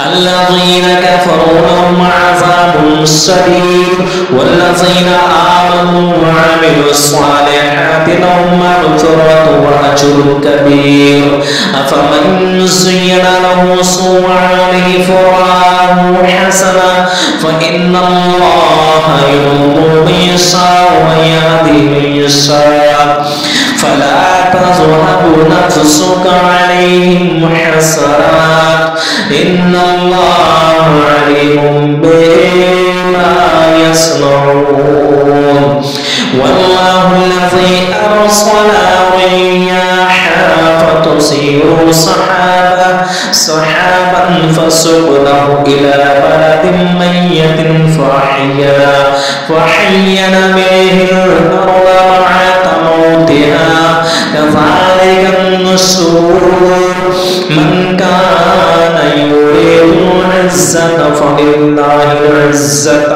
الذين كفروا لهم عذاب شديد والذين آمنوا وعملوا الصالحات لهم مغفرة وأجر كبير أفمن زين له سوء عمله فرآه حسنا فإن الله يضل من يشاء ويهدي من يشاء فلا تذهب نفسك عليهم حسرات إن الله عليم بما يصنعون والله الذي أرسل الرياح فتثير سحابا فسقناه إلى بلد ميت فحيينا به الأرض بعد موتها كذلك النشور من كان يريد العزة فلله العزة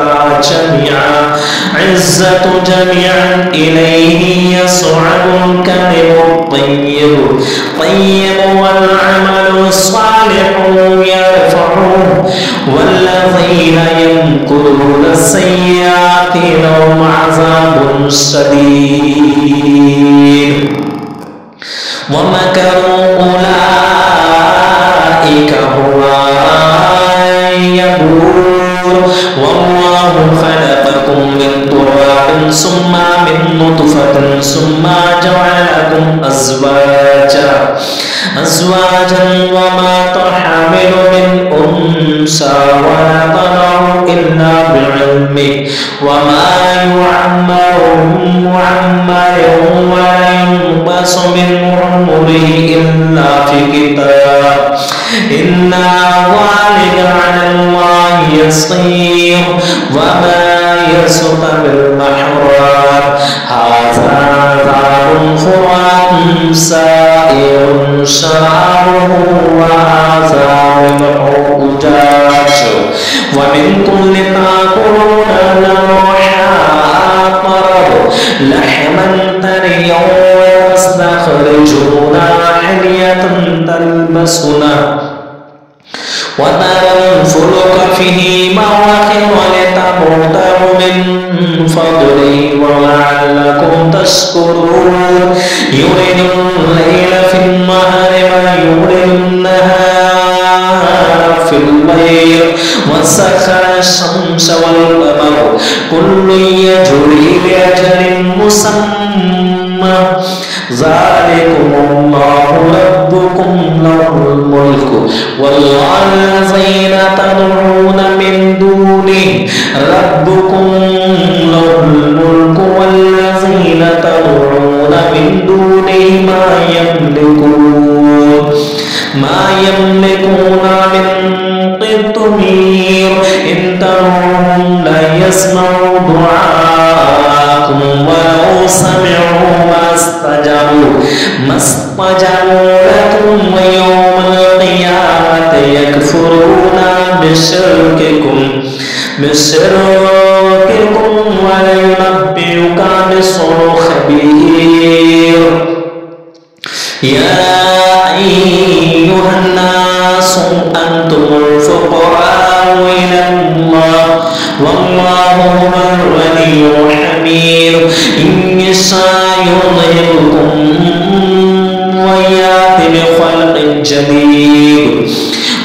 جميعا إليه يصعد الكلم الطيب والعمل الصالح يرفعه والذين يمكرون السيئات لهم عذاب شديد ومكروا أولئك هو يبور والله خلقكم من تراب ثم من نطفة ثم جعلكم أزواجا وما تحمل من أنثى ولا تضع إلا بعلمه وما يعمر ولا ينقص من عمره إلا في كتاب إن ذلك على الله يسير وما يسقط بالمحراب هذا عذاب فرات سائر شرابه وهذا ملح أجاج ومن كل تأكلون لحما طريا ويستخرجون حلية تلبسونها وترى الفلك فيه مواخر لتبتغوا من فضله ولعلكم تشكرون يولد الليل في النهار ويولد النهار في الليل وسخر الشمس والقمر كل يجري لأجل مسمى ذلكم الله ربكم له الملك والذين تدعون من دونه ربكم له الملك والذين تدعون من دونه ما يملكون من قطمير إن تدعوهم لا يسمعوا دعاءكم ولو سمعوا ما استجابوا لكم ويوم القيامة يكفرون بشرككم ولينبئك مثل خبير يا أيها الناس أنتم الفقراء إلى الله والله هو الغني الحميد إن يشاء يظهركم ويأتي بخلق جديد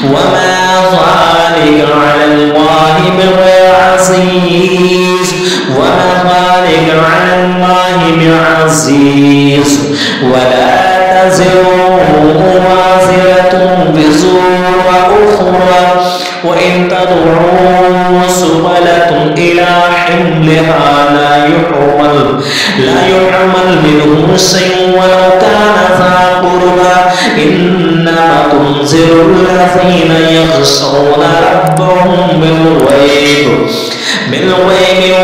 وما ذلك على الله بعزيز ولا تزر وازرة وزر أخرى وإن تدعو مثقلة إلى حملها لا يحمل منه شيء ولو كان ذا قربى إنما تنذر الذين يخشون ربهم بالغيب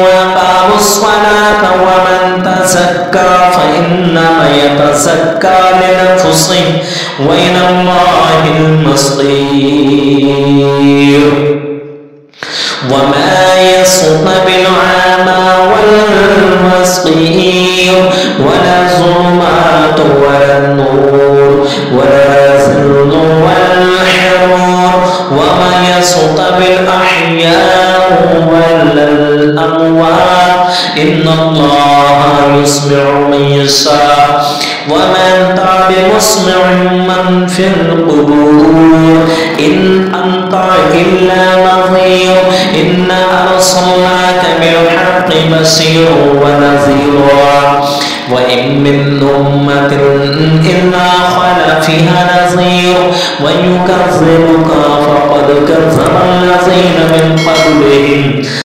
وأقاموا الصلاة ومن تزكى فإنما يتزكى لنفسه وإلى الله المصير وما يستوي الأعمى والبصير ولا الظلمات ولا النور ولا الظل والحرور وما يستوي الأحياء ولا الأموات إن الله يسمع من يشاء وما أنت بمسمع من في القبور إن أنت إلا نظير إنا أرسلناك بالحق بشيرا ونذيرا وإن من أمة إلا خلا فيها نذير ويكذبك فقد كذب الذين من قبلهم